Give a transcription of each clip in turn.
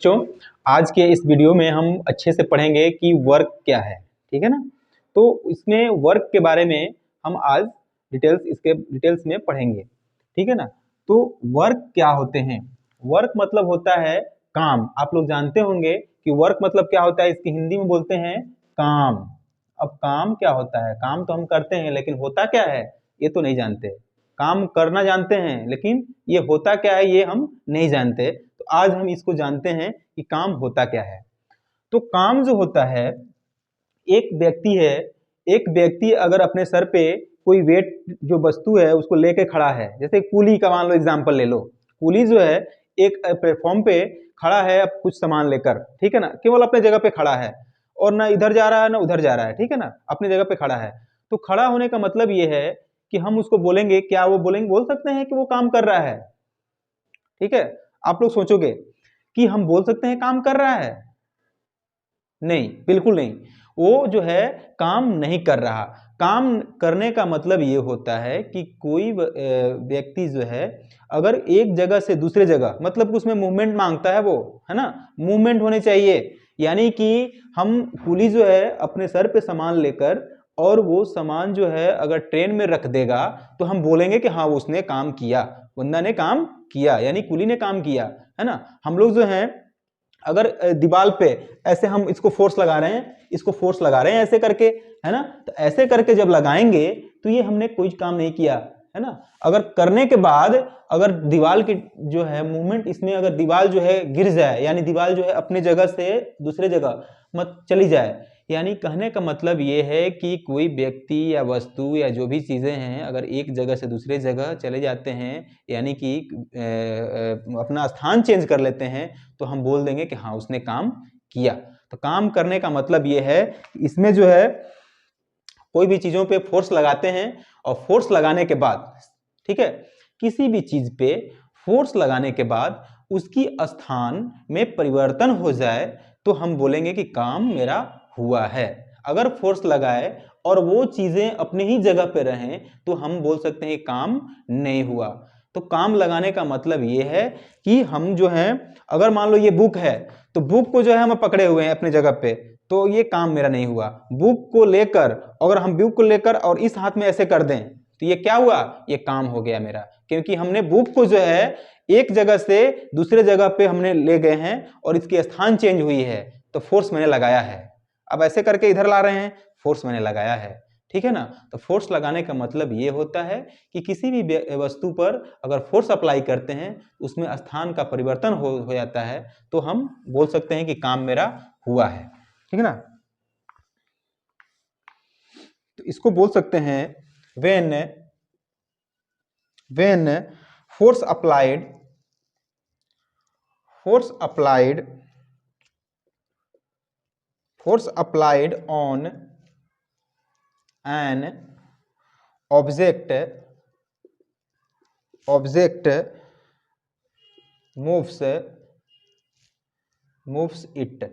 बच्चों, आज के इस वीडियो में हम अच्छे से पढ़ेंगे कि वर्क क्या है। ठीक है ना। तो इसमें वर्क के बारे में हम आज डिटेल्स में पढ़ेंगे। ठीक है ना। तो वर्क क्या होते हैं? वर्क मतलब होता है काम। आप लोग जानते होंगे कि वर्क मतलब क्या होता है। इसकी हिंदी में बोलते हैं काम। अब काम क्या होता है? काम तो हम करते हैं, लेकिन होता क्या है ये तो नहीं जानते। काम करना जानते हैं, लेकिन ये होता क्या है ये हम नहीं जानते। तो आज हम इसको जानते हैं कि काम होता क्या है। तो काम जो होता है, एक व्यक्ति है, एक व्यक्ति अगर अपने सर पे कोई वेट जो वस्तु है उसको लेके खड़ा है, जैसे कूली का मान लो एग्जांपल ले लो। कूली जो है एक प्लेटफॉर्म पे खड़ा है अब कुछ सामान लेकर, ठीक है ना, केवल अपने जगह पे खड़ा है और ना इधर जा रहा है ना उधर जा रहा है, ठीक है ना, अपनी जगह पे खड़ा है। तो खड़ा होने का मतलब ये है कि हम उसको बोलेंगे क्या, वो बोलेंगे, बोल सकते हैं कि वो काम कर रहा है। ठीक है। आप लोग सोचोगे कि हम बोल सकते हैं काम कर रहा है? नहीं, बिल्कुल नहीं। वो जो है काम नहीं कर रहा। काम करने का मतलब ये होता है कि कोई व्यक्ति जो है अगर एक जगह से दूसरे जगह, मतलब उसमें मूवमेंट मांगता है वो, है ना, मूवमेंट होने चाहिए। यानी कि हम कुली जो है अपने सर पे सामान लेकर और वो सामान जो है अगर ट्रेन में रख देगा तो हम बोलेंगे कि हाँ उसने काम किया, बंदा ने काम किया, यानी कुली ने काम किया, है ना। हम लोग जो है अगर दीवार पे ऐसे हम इसको फोर्स लगा रहे हैं, इसको फोर्स लगा रहे हैं ऐसे करके, है ना, तो ऐसे करके जब लगाएंगे तो ये हमने कोई काम नहीं किया, है ना। अगर करने के बाद अगर दीवार की जो है मूवमेंट, इसमें अगर दीवार जो है गिर जाए, यानी दीवार जो है अपने जगह से दूसरे जगह मत चली जाए, यानी कहने का मतलब ये है कि कोई व्यक्ति या वस्तु या जो भी चीजें हैं अगर एक जगह से दूसरे जगह चले जाते हैं, यानी कि अपना स्थान चेंज कर लेते हैं, तो हम बोल देंगे कि हाँ उसने काम किया। तो काम करने का मतलब ये है, इसमें जो है कोई भी चीजों पे फोर्स लगाते हैं और फोर्स लगाने के बाद, ठीक है, किसी भी चीज पे फोर्स लगाने के बाद उसकी स्थान में परिवर्तन हो जाए तो हम बोलेंगे कि काम मेरा हुआ है। अगर फोर्स लगाए और वो चीजें अपनी ही जगह पे रहें तो हम बोल सकते हैं काम नहीं हुआ। तो काम लगाने का मतलब ये है कि हम जो है अगर मान लो ये बुक है तो बुक को जो है हम पकड़े हुए हैं अपनी जगह पे, तो ये काम मेरा नहीं हुआ। बुक को लेकर, अगर हम बुक को लेकर और इस हाथ में ऐसे कर दें तो ये क्या हुआ, ये काम हो गया मेरा, क्योंकि हमने बुक को जो है एक जगह से दूसरे जगह पे हमने ले गए हैं और इसकी स्थान चेंज हुई है, तो फोर्स मैंने लगाया है। अब ऐसे करके इधर ला रहे हैं, फोर्स मैंने लगाया है। ठीक है ना। तो फोर्स लगाने का मतलब ये होता है कि किसी भी वस्तु पर अगर फोर्स अप्लाई करते हैं उसमें स्थान का परिवर्तन हो जाता है, तो हम बोल सकते हैं कि काम मेरा हुआ है। ठीक है ना। तो इसको बोल सकते हैं when force applied on an object moves it।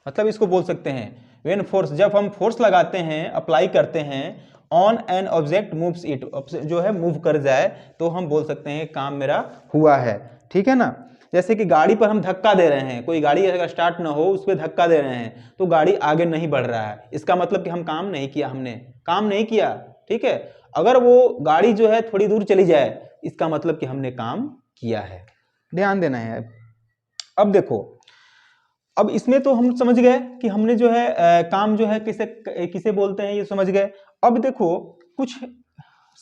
मतलब इसको बोल सकते हैं when force, जब हम फोर्स लगाते हैं, अप्लाई करते हैं, on an object moves it, जो है मूव कर जाए, तो हम बोल सकते हैं काम मेरा हुआ है। ठीक है ना। जैसे कि गाड़ी पर हम धक्का दे रहे हैं, कोई गाड़ी अगर स्टार्ट ना हो उस पर धक्का दे रहे हैं तो गाड़ी आगे नहीं बढ़ रहा है, इसका मतलब कि हम काम नहीं किया, हमने काम नहीं किया। ठीक है। अगर वो गाड़ी जो है थोड़ी दूर चली जाए, इसका मतलब कि हमने काम किया है। ध्यान देना है। अब देखो, अब इसमें तो हम समझ गए कि हमने जो है काम जो है किसे किसे बोलते हैं, ये समझ गए। अब देखो कुछ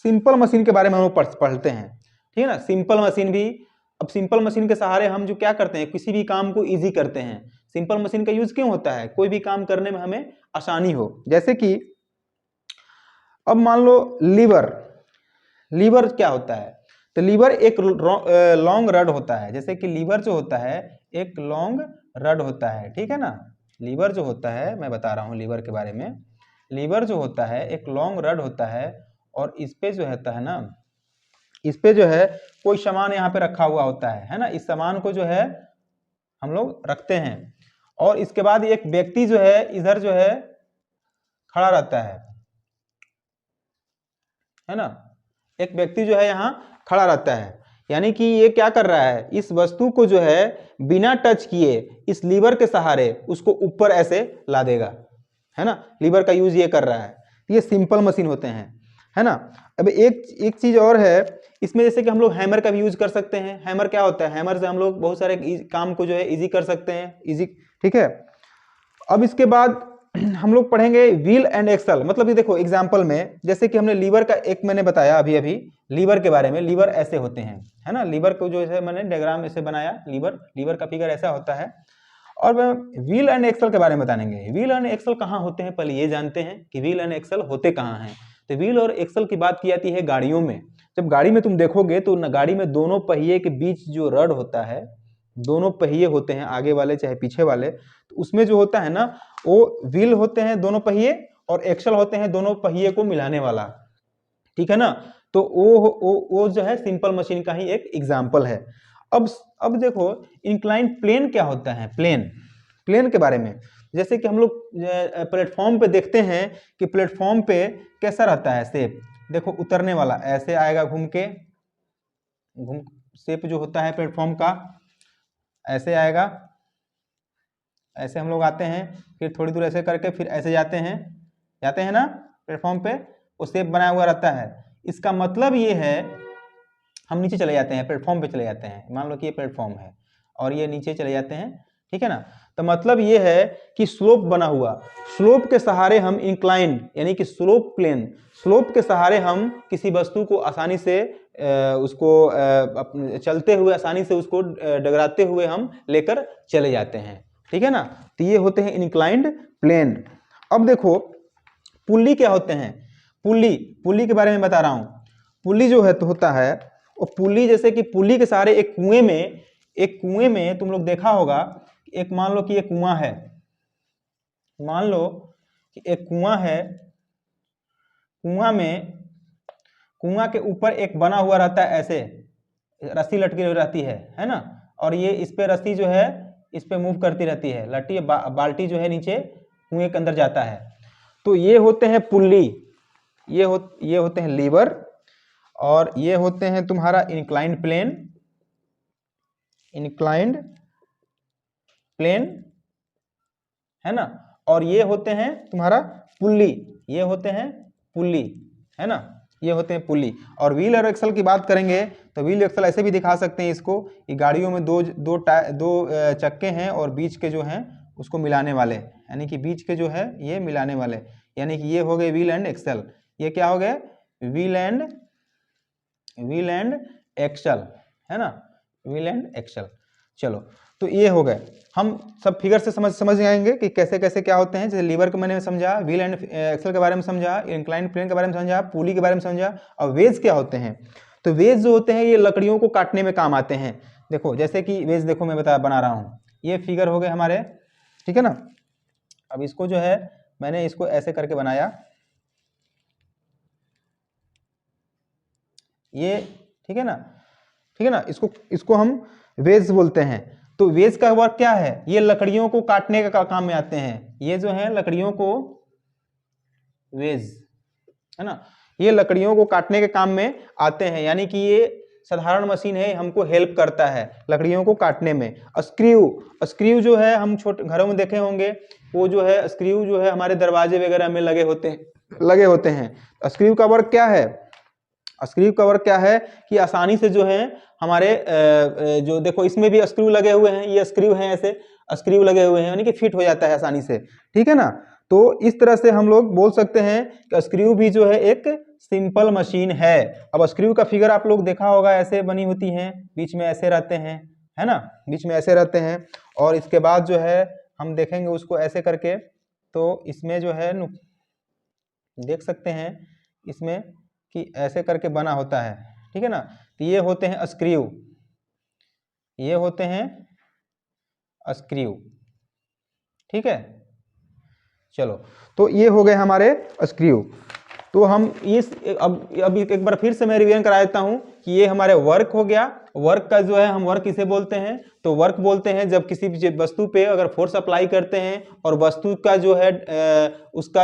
सिंपल मशीन के बारे में हम लोग पढ़ते हैं। ठीक है ना। सिंपल मशीन भी, अब सिंपल मशीन के सहारे हम जो क्या करते हैं, किसी भी काम को इजी करते हैं। सिंपल मशीन का यूज क्यों होता है? कोई भी काम करने में हमें आसानी हो। जैसे कि अब मान लो लीवर क्या होता है? तो लीवर एक लॉन्ग रड होता है। जैसे कि लीवर जो होता है एक लॉन्ग रड होता है। ठीक है ना। लीवर जो होता है, मैं बता रहा हूं लीवर के बारे में। लीवर जो होता है एक लॉन्ग रड होता है और इस पे जो होता है ना, इस पे जो है कोई सामान यहाँ पे रखा हुआ होता है ना। इस सामान को जो है हम लोग रखते हैं और इसके बाद एक व्यक्ति जो है इधर जो है खड़ा रहता है ना। एक व्यक्ति जो है यहाँ खड़ा रहता है। यानी कि ये क्या कर रहा है, इस वस्तु को जो है बिना टच किए इस लीवर के सहारे उसको ऊपर ऐसे ला देगा, है ना। लीवर का यूज ये कर रहा है। ये सिंपल मशीन होते हैं, है ना। अब एक चीज और है इसमें, जैसे कि हम लोग हैमर का भी यूज कर सकते हैं। हैमर क्या होता है, हैमर से हम लोग बहुत सारे काम को जो है इजी कर सकते हैं, इजी, ठीक है। अब इसके बाद हम लोग पढ़ेंगे व्हील एंड एक्सल। मतलब ये देखो एग्जांपल में, जैसे कि हमने लीवर का एक मैंने बताया अभी लीवर के बारे में। लीवर ऐसे होते हैं, है ना। लीवर को जो है मैंने डायग्राम ऐसे बनाया, लीवर का फिगर ऐसा होता है। और व्हील एंड एक्सल के बारे में बताएंगे। व्हील एंड एक्सल कहाँ होते हैं, पहले ये जानते हैं कि व्हील एंड एक्सल होते कहाँ हैं। तो व्हील और एक्सल की बात की जाती है गाड़ियों में। जब गाड़ी में तुम देखोगे तो गाड़ी में दोनों पहिए के बीच जो रड होता है, दोनों पहिए होते हैं, आगे वाले चाहे पीछे वाले, तो उसमें जो होता है ना वो व्हील होते हैं दोनों पहिए, और एक्सल होते हैं दोनों पहिए को मिलाने वाला, ठीक है ना। तो वो जो है सिंपल मशीन का ही एक एग्जाम्पल है। अब देखो इंक्लाइन प्लेन क्या होता है। प्लेन के बारे में, जैसे कि हम लोग प्लेटफॉर्म पे देखते हैं कि प्लेटफॉर्म पे कैसा रहता है शेप, देखो उतरने वाला ऐसे आएगा, घूम शेप जो होता है प्लेटफॉर्म का ऐसे आएगा, ऐसे हम लोग आते हैं, फिर थोड़ी दूर ऐसे करके फिर ऐसे जाते हैं ना प्लेटफॉर्म पे, वो शेप बनाया हुआ रहता है। इसका मतलब ये है, हम नीचे चले जाते हैं, प्लेटफॉर्म पे चले जाते हैं, मान लो कि ये प्लेटफॉर्म है और ये नीचे चले जाते हैं, ठीक है ना। तो मतलब ये है कि स्लोप बना हुआ, स्लोप के सहारे हम इंक्लाइन यानी कि स्लोप प्लेन, स्लोप के सहारे हम किसी वस्तु को आसानी से उसको चलते हुए आसानी से उसको डगराते हुए हम लेकर चले जाते हैं, ठीक है ना। तो ये होते हैं इंक्लाइंड प्लेन। अब देखो पुल्ली क्या होते हैं। पुल्ली के बारे में बता रहा हूं। पुल्ली जो है तो होता है, और पुल्ली जैसे कि पुल्ली के सहारे एक कुएं में तुम लोग देखा होगा, एक मान लो कि एक कुआं है, मान लो कि एक कुआं है, कुआं के ऊपर एक बना हुआ रहता है, ऐसे रस्सी लटकी रहती है ना। और ये इस पे रस्सी जो है इस पे मूव करती रहती है, लट्टी बाल्टी जो है नीचे कुएं के अंदर जाता है। तो ये होते हैं पुल्ली, ये होते हैं लीवर, और ये होते हैं तुम्हारा इंक्लाइंड प्लेन, है ना। और ये होते हैं तुम्हारा पुल्ली, ये होते हैं पुल्ली, है ना, ये होते हैं पुल्ली। और व्हील और एक्सल की बात करेंगे तो व्हील एक्सल ऐसे भी दिखा सकते हैं इसको कि गाड़ियों में दो चक्के हैं और बीच के जो हैं उसको मिलाने वाले, यानी कि बीच के जो है ये मिलाने वाले, यानी कि ये हो गए व्हील एंड एक्सल। ये क्या हो गए, व्हील एंड एक्सल, है ना, व्हील एंड एक्सल। चलो तो ये हो गए, हम सब फिगर से समझ जाएंगे कि कैसे कैसे क्या होते हैं। जैसे लीवर को मैंने समझा, व्हील एंड एक्सल के बारे में समझा, इंक्लाइंड प्लेन के बारे में समझा, पुली के बारे में समझा। और वेज क्या होते हैं, तो वेज जो होते हैं ये लकड़ियों को काटने में काम आते हैं। देखो जैसे कि वेज देखो मैं बना रहा हूँ, ये फिगर हो गए हमारे, ठीक है ना। अब इसको जो है मैंने इसको ऐसे करके बनाया, ये ठीक है ना, इसको हम वेज बोलते हैं। तो वेज का वर्क क्या है, ये लकड़ियों को काटने का काम में आते हैं। ये जो है लकड़ियों को, वेज है ना, ये लकड़ियों को काटने के काम में आते हैं, यानी कि ये साधारण मशीन है, हमको हेल्प करता है लकड़ियों को काटने में। स्क्रू जो है हम छोटे घरों में देखे होंगे, वो जो है स्क्रू जो है हमारे दरवाजे वगैरह में लगे होते हैं। स्क्रू का वर्क क्या है, स्क्रू का वर्क क्या है कि आसानी से जो है हमारे जो देखो इसमें भी स्क्रू लगे हुए हैं, ये स्क्रू हैं, ऐसे स्क्रू लगे हुए हैं, यानी कि फिट हो जाता है आसानी से, ठीक है ना। तो इस तरह से हम लोग बोल सकते हैं कि स्क्रू भी जो है एक सिंपल मशीन है। अब स्क्रू का फिगर आप लोग देखा होगा, ऐसे बनी होती हैं, बीच में ऐसे रहते हैं, है ना, बीच में ऐसे रहते हैं। और इसके बाद जो है हम देखेंगे उसको ऐसे करके, तो इसमें जो है देख सकते हैं इसमें कि ऐसे करके बना होता है, ठीक है ना। तो ये होते हैं स्क्रू, ये होते हैं स्क्रू, ठीक है। चलो तो ये हो गए हमारे स्क्रू। तो हम इस अब एक बार फिर से मैं रिवीजन करा देता हूं कि ये हमारे वर्क हो गया। वर्क का जो है हम वर्क किसे बोलते हैं, तो वर्क बोलते हैं जब किसी भी वस्तु पे अगर फोर्स अप्लाई करते हैं और वस्तु का जो है उसका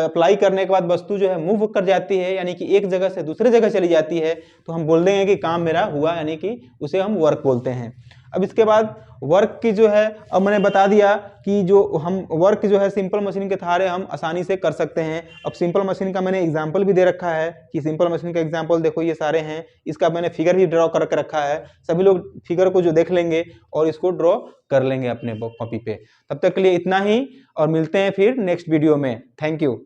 अप्लाई करने के बाद वस्तु जो है मूव कर जाती है, यानी कि एक जगह से दूसरे जगह चली जाती है, तो हम बोल देंगे कि काम मेरा हुआ, यानी कि उसे हम वर्क बोलते हैं। अब इसके बाद वर्क की जो है, अब मैंने बता दिया कि जो हम वर्क जो है सिंपल मशीन के सहारे हम आसानी से कर सकते हैं। अब सिंपल मशीन का मैंने एग्जांपल भी दे रखा है कि सिंपल मशीन का एग्जांपल देखो ये सारे हैं, इसका मैंने फिगर भी ड्रॉ करके रखा है। सभी लोग फिगर को जो देख लेंगे और इसको ड्रॉ कर लेंगे अपने कॉपी पे। तब तक के लिए इतना ही और मिलते हैं फिर नेक्स्ट वीडियो में। Thank you.